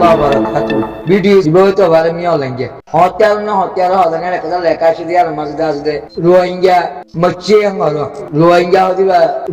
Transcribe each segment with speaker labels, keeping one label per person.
Speaker 1: warahmatullahi wabarakatuh. Video itu baru miolengge. Hotel hotelnya kita lekar sih dia masjid asde. Rohingya macam yang ada. Rohingya itu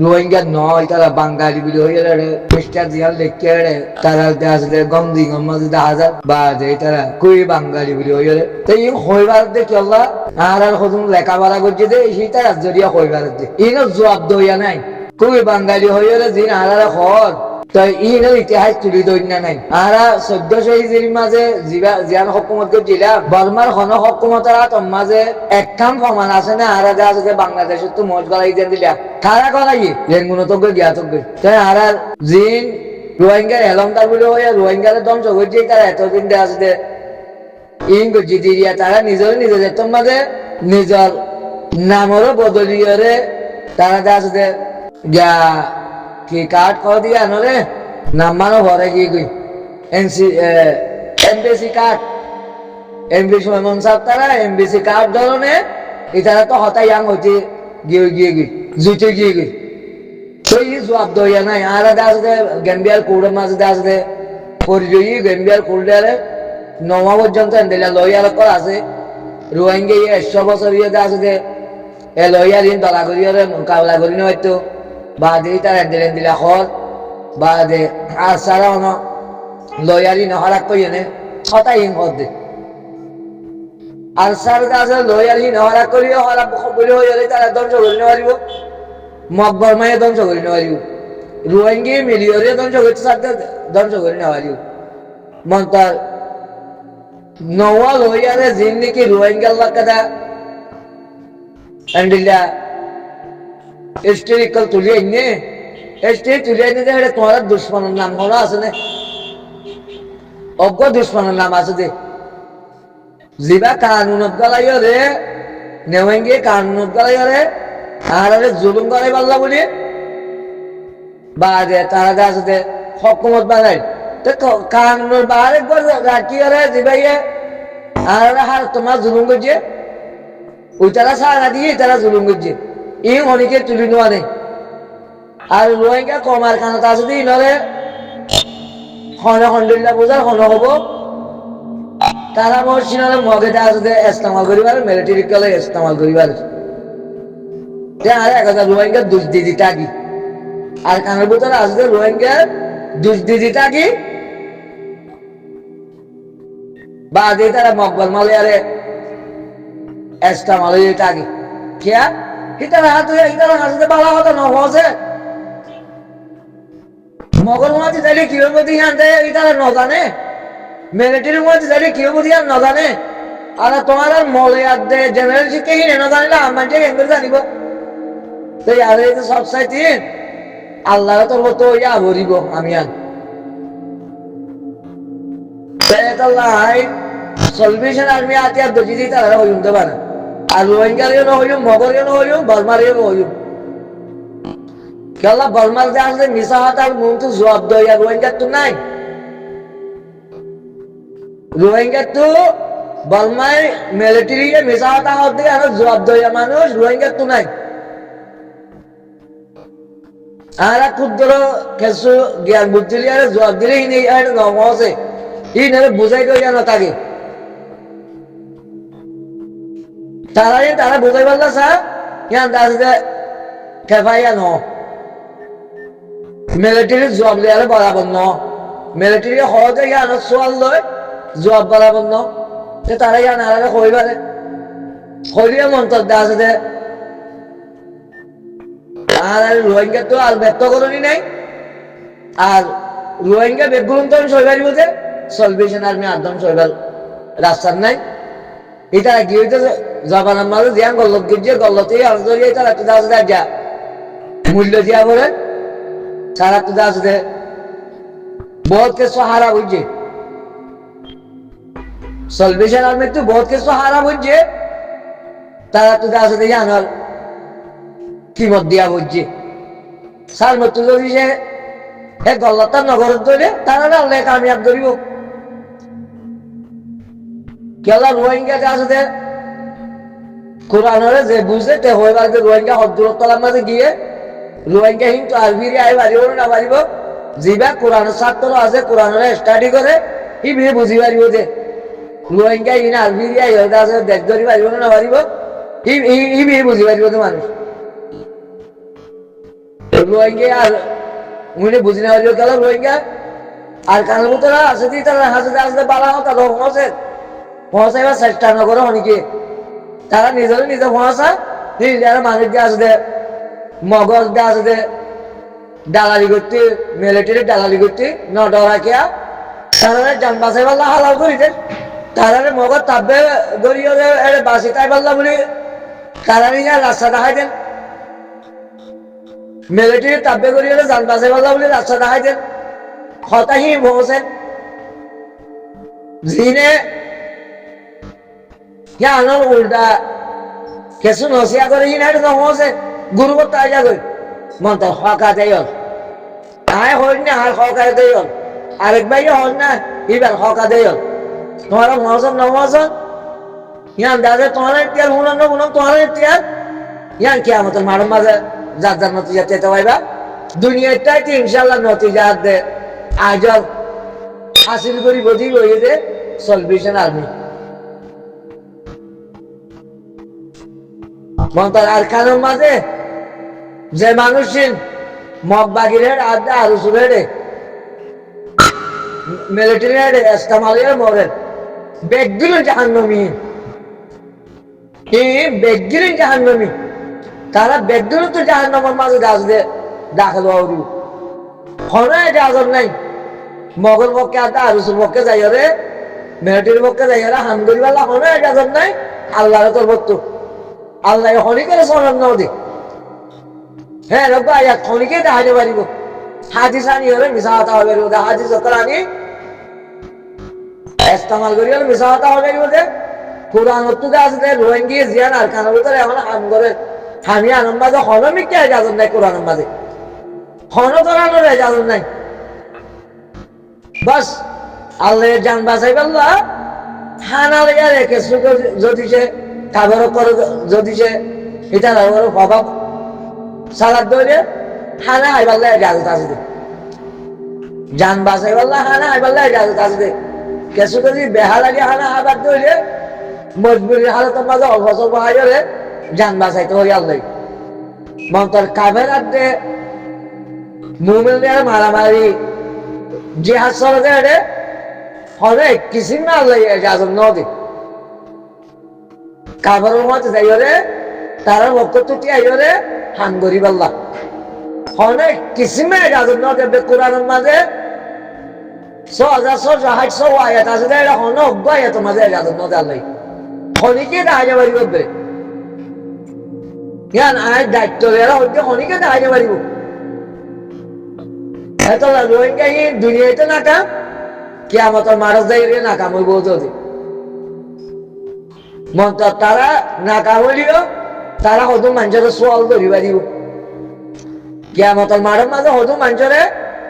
Speaker 1: Rohingya no itu lah Bengali video itu ada. Mister dia lekar taral asde gamdi masjid azad. Bade itu lah kui Bengali video itu. Tapi yang hoibar deh kalau aral khudun lekar wala gojje deh itu lah jadi hoibar deh. Ini jawab doya naik. Kui Bengali hoibar deh aral khod. তো ইনের ইতিহাস তুলি ধরনা নাই আরা 1400 হিজরির মাঝে জিয়ান হুকুমত দিলা বর্মার হন হুকুমতের মাঝে একখান প্রমাণ আছে না আরা যা আছে বাংলাদেশের তো মোট গলাই দেন দিলা কারা গলাই রেঙ্গুনো তো গিয়া তো তাই আরা জিন রোহিঙ্গার এলমদার বলে হয়ে রোহিঙ্গার ধ্বংস করছে তারা এতদিন দেয়া আছে ইন গজি দিয়া তারা নিজের মাঝে নিজের নামেরও বদলিয়ে তারা যা আছে গা কি কার্ড করে দিয়া নরে নাম্বারও ভরে গিয়ে এমবিসি কার্ড এমবিসি মেমন সাহেব তারা এমবিসি কার্ড ধরনে এটারা তো হতাই ইয়াং হচ্ছে গিয়ে জুটে গিয়ে তো এই জবাব দইয়া নাই আর আসবে গেম্বিয়ার কোড়ের মাঝে আসবে পরিচয় গেম্বিয়ার কোড়ে নমা পর্যন্ত এন্ডেলা লয়ার কর আছে রোহিঙ্গা 100 বছর ইয়ে আসবে এ লয়ার ইন দলা করিয়ে মোকাবিলা করি না হয়তো বাদে তারা দিলা খর বাদে আর সারা হন লয়ারি নহরাক কইনে হতাই হিং হদ আর সার দাস লয়ারি নহরাক করিও হরাক বলে হইলে তারা ধ্বংস করিতে পারিব মকবর মায়ে ধ্বংস করিতে পারিব রোহিঙ্গি মিলিয়রে ধ্বংস করতে সাথে ধ্বংস করিতে পারিব মন্তার নওয়া লয়ারে জিন্দিগি রোহিঙ্গা লাকাদা এন্ডিলা স্টেরিকল তুলিয়ে নে স্টেরি তুলিয়ে নিতে এটা তোমার দুশ্মনের নাম কোনো আছে না অজ্ঞ দুশ্মনের নাম আছে দে জিবা কানুনত গলাইও রে নেওয়েঙ্গে কানুনত গলাইও রে আর জুলুম গলাই পাল্লা বলি বা দে তারা যা আছে দে হকুমত বানাই তো কানুনের বাহারে রাখি রে জিবাইয়ে আর হার তোমার জুলুম করছে ওই তারা সারা দিয়ে তারা জুলুম করছে এই অনেকে তুলি নেওয়া নেই আর রোহিঙ্গা কমার খানাতে আছে দিই নলে খন্ডা বোঝার খন হব তারা মসজিদে মগেতে আছে ইস্তেমাল করিবার মিলিটারি কলে ইস্তেমাল করিবার আর এক কথা রোহিঙ্গা দুষ্দিদি টাকি আর কানের ভিতরে আছে রোহিঙ্গা দুষ্দিদি টাকি বাদে তারা মকবল মালে আরে ইস্তেমাল টাকি কিয়া ইতারা হাতে বালা কথা নহছে মগর মাঝে যাইলে কিভাবে দিয়ান দেয় ইতারা নজানে মিলিটারির মধ্যে যাইলে কিভাবে দিয়ান নজানে আর তোমার আর মলে আর দে জেনারেল শিক্ষা কিনে নজানিলে আমার যে কেন জানিব তো আর এই সব চাইতে আল্লাহ তোর তো ইয়া ভরিব আমি আন সলভেশন আর্মি আতে আর দজি দিই তারা হই উঠতে পারে আর রোহিঙ্গারিও না হইম মগরিও না হইম বর্মারিও না হইম কেলা বর্মার যে আসলে মিশা হাত আর মুখ তো জবাব দেয় রোহিঙ্গার তো নাই রোহিঙ্গার তো বর্মায় মিলিটারি মিশা হাত হাত দিয়ে আর জবাব দেয় মানুষ রোহিঙ্গার তো নাই আর ক্ষুদ্র কিছু জ্ঞান বুদ্ধি আর জবাব দিলেই নেই আর নমছে ই নেবে বুঝাই দেয় না তাকে তারা বুঝাই পারলা স্যার ইয়ান দাসে খেফাইয়া ন মিলিটারি জব লিয়ালে বরাবর ন মিলিটারি সহজে ইয়ান সোয়াল লয় জব বরাবর ন তারা ইয়ান আর কই পারে কইলে মন্তর দাস দে আর রোহিঙ্গা তো আর ব্যক্ত করনি নাই আর রোহিঙ্গা বেগুন তো সইবারি বলতে সলভেশন আর্মি আদম সইবার রাস্তার নাই এটা গিয়ে জবান মাঝে দিয়া গল্লত গিয়ে গল্লতে আন্দোলিয়ে তারা তো দাস যা মূল্য দিয়া বলে সারা তো দাস দে बहुत के सहारा बुझे सल्वेशन आर्मी तो बहुत के सहारा बुझे तारा तो दास दे जानल कीमत दिया बुझे साल मत तो दिसे हे गल्लत नगर दले तारा ना ले कामयाब करियो केला रोहिंग्या दास दे কোরআনের যে বুঝে তে হইবার যে রোহিঙ্গা হদ্দুর তলার মাঝে গিয়ে রোহিঙ্গা হিন্দু আরবিরে আই বাড়িব না বাড়িব জিবা কোরআনের ছাত্র আছে কোরআনের স্টাডি করে ই বিয়ে বুঝি পারিব যে রোহিঙ্গা ইন আরবি দিয়া ইহদা আছে দেশ ধরি পারিব না পারিব ই বিয়ে বুঝি পারিব তো মানুষ রোহিঙ্গা আর উনি বুঝি না পারিব কেন রোহিঙ্গা আর কানের মতোরা আছে দি তারা হাসতে হাসতে বালা হতা পৌঁছাইবার চেষ্টা নকরে অনেকে তারা নিজের নিজে পৌঁছা নিজেরা মানুষ দিয়ে আসবে মগজ দিয়ে আসবে দালালি করতে মিলিটারি দালালি করতে নটা রাখিয়া তারা যান বাঁচাই পারলা হালাল করিতে তারা মগজ তাপবে ধরিয়ে বাঁচি তাই পারলা বলে তারা নিজে রাস্তা দেখাই দেন মিলিটারি তাপবে করিয়ে যান বাঁচাই পারলা বলে রাস্তা দেখাই দেন হতাহি পৌঁছেন জিনে আনোর উল্টা কিছু নসিয়া করে ইনারে নমছে গুরুবর তাই যাবে মন্ত হকা দেয় আয় হইন না আর হকা দেয় আরেক ভাই হন না এবার হকা দেয় তোমার মহসন নমসন ইয়ান দাদা তোমার তেল হুন তোমার তেল ইয়ান কি আমাদের মারুম মাঝে যার যার নতিজা চেতে পাইবা দুনিয়াটাই তো ইনশাল্লাহ নতিজা দে আজ হাসিল করি বধি হয়ে সলভেশন আর্মি মন্তার আর কারণ মাঝে যে মানুষ মগ বাগিরের আড্ডা আরো সুরেরে মিলিটারি হেডে এস্তামালিয়ার মরেন বেগদিলেন জাহান্নমি এই বেগদিলেন জাহান্নমি তারা বেগদিল তো জাহান্নমের মাঝে আসবে দাখিল হওয়ারু হনায় যাজন নাই মগর পক্ষে আড্ডা আরুসুর পক্ষে যাই রে মিলিটারির পক্ষে যাই রে হামদুলিল্লাহ হনায় যাজন নাই আল্লাহর তোর বক্ত আল্লাহ হনি করে সনদ নাও দে হ্যাঁ রব্বা ইয়া খনিকে দেখাতে পারিব হাদিস আনি হলে মিশা হতা হবে রোদা হাদিস যখন আনি ইস্তেমাল করি হলে মিশা হতা হবে রোদে কোরআন অত্যুকে আছে রোহিঙ্গি জিয়ান আর কানের ভিতরে এখন হাম করে হামি আনন্দাজে হনমি কে এজাজত নাই কোরআন মাঝে হন করানোর এজাজত নাই বাস আল্লাহ জান বাঁচাই পারলা হানা লেগে রেখে যদি সে কাবার করে যদি সে এটা অভাব সালাদ ধরে হানা হাইবাল্লা এজাজত আসবে জান বাঁচাই পারলা হানা হাইবাল্লা এজাজত আসবে কিছু যদি বেহা লাগে হানা হাবার ধরে মজবুরির হালতের মাঝে অল্প স্বল্প হাইলে জান বাঁচাইতে হই আল্লাহ মন্তর কাবের আড্ডে মুমিনদের মারামারি জিহাদ চলে রে অনেক কিসিম না আল্লাহ এজাজত নদী কাবারের মধ্যে যাই রে তারা বক্তব্য আইরে হান গরিব আল্লাহ অনেক কিসিমে এজাজত নদী কোরআনের মাঝে 6,600 আয়াত আছে এটা হন অজ্ঞ আয়াতের মাঝে এজাজত নদী আল্লাহ খনিকে দেখা পারিব ইয়ান আয় দায়িত্ব এরা হইতে খনিকে দেখা পারিব এত রোহিঙ্গা দুনিয়াতে নাকাম কিয়ামতের মারজ যাই নাকাম হইব যদি মন্ত তারা নাকাম হইল তারা হয়তো মানুষের সোয়াল ধরি পারিব কিয়ামতের মারের মাঝে হয়তো মানুষের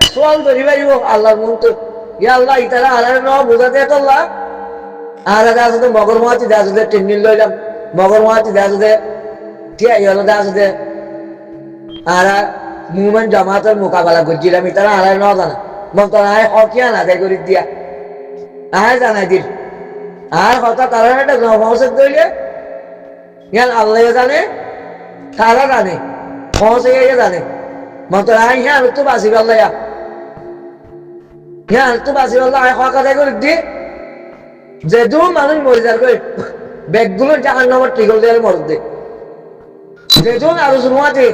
Speaker 1: সোয়াল ধরি পারিব আল্লাহর মন তো ইয়া আল্লাহ ইতারা আলার ন বোঝাতে আল্লাহ আর আসতে মগর মহাতি আসতে টেন্ডিল লইলাম মগর মহাতি আসতে টিয়া ইহল আসতে আর মুভমেন্ট জামাতের মোকাবেলা করছিলাম তারা আড়াই ন জানা মন তারা আয় হকিয়া না দেয় করি দিয়া আয় জানাই দিল আর হঠাৎ তারা একটা পৌঁছে দিলে ইয়ান আল্লাহ জানে তারা জানে পৌঁছে গিয়ে জানে মন তারা আয় হ্যাঁ তো বাঁচি পাল্লা হ্যাঁ তো বাঁচি পাল্লা আয় হক আদায় করে দি যে দু মানুষ মরে যার করে ব্যাগগুলো জাহান নামার টিকল দিয়ে মরদ দে যেজন আরো মাঝে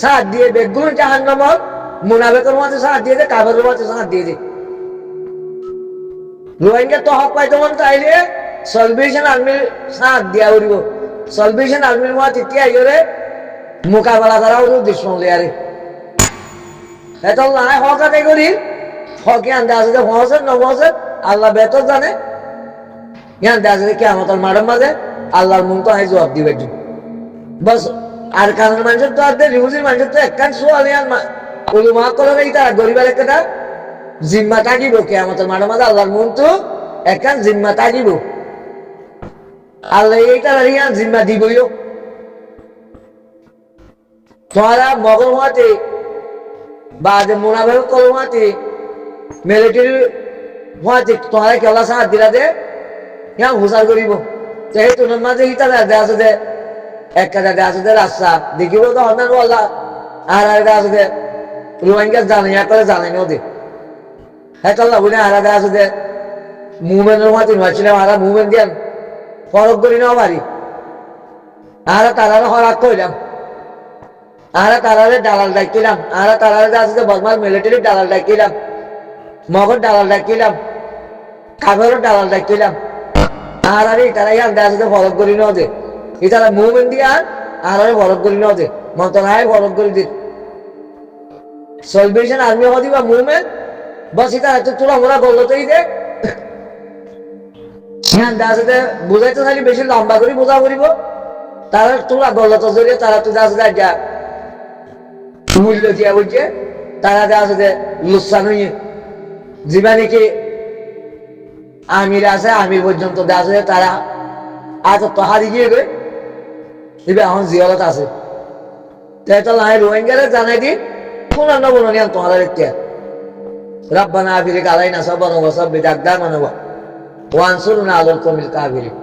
Speaker 1: সাথ দিয়ে ব্যাগগুলো জাহান নামার মুনাফেকের মাঝে সাথ দিয়ে দে কাফেরের মাঝে সাথ দিয়ে দে রোহিঙ্গা তো হক পাইতে মন চাইলে সলভেশন আর্মির সাথ দিয়া উড়িব সলভেশন আর্মির মাঝে ইতিয়া ইয়ে মোকাবেলা করা উড়িব দুশ্মন লেয়ারে এত নাই হক আদায় করি হকে আন্দা আছে পৌঁছে নপৌঁছে আল্লাহ বেতর জানে ইয়ান দেখা কি আমাদের মাঠের মাঝে আল্লাহর মন তো আমি জবাব দিবে বস আর কানের মানুষের তো আর রিভুজির মানুষের তো একখান সোয়াল ইয়ান মা করে এই তারা গরিবের একটা জিম্মা থাকিব কে আমাদের মাঠের মাঝে আল্লাহর মন তো একখান জিম্মা থাকিব আল্লাহ এই তারা ইয়ান জিম্মা দিবইও তোমারা মগর মাতে বা যে মোনাবের কলমাতে মিলিটারি হয়তো তোমার কেলা সাহায্য দিলা দে ইয়া হুসার করিব সেই তোর মাঝে ইটা দেখা আছে দে একটা জায়গা আছে দে রাস্তা দেখিব তো হন্যান বলা আর একটা আছে দে রোহিঙ্গা জানে করে জানে না ওদের হ্যাঁ কাল্লা বলে আর একটা আছে দে মুভমেন্টের মাঝে নয়ছিলাম আর মুভমেন্ট দিয়ান ফরক করি নাও বাড়ি আর তারা হরাক কইলাম আর তারারে দালাল ডাকিলাম আর তারারে আছে যে বদমাস মিলিটারি দালাল ডাকিলাম মগর দালাল ডাকিলাম কাগরের দালাল ডাকিলাম আর আরে তারা ইয়ান আছে যে ফরক করি নাও দে ইতারা মুভমেন্ট দিয়া আর ফরক করি নাও দে মন্ত্রণালয় ফরক করে দিন সলভেশন আর্মি হদি বা মুভমেন্ট বস এটা এত তোলা মোরা বললো তো এই দে হ্যাঁ দাসে বুঝাইতে খালি বেশি লম্বা করে বোঝা করিব তারা তোলা বললো তো জড়িয়ে তারা তো দাস যা মূল্য দিয়া বলছে তারা যা আছে লুসান হইয়ে জীবানি কি আমির আছে আমির পর্যন্ত দাস তারা আজ তো হারি গিয়ে গে এবার এখন জিয়ারত আছে তাই তো লাই রোহিঙ্গারে জানাই দি কোন বলনি তোমার দেখতে ربنا أفرغ علينا صبرا وثبت أقدامنا وانصرنا على القوم الكافرين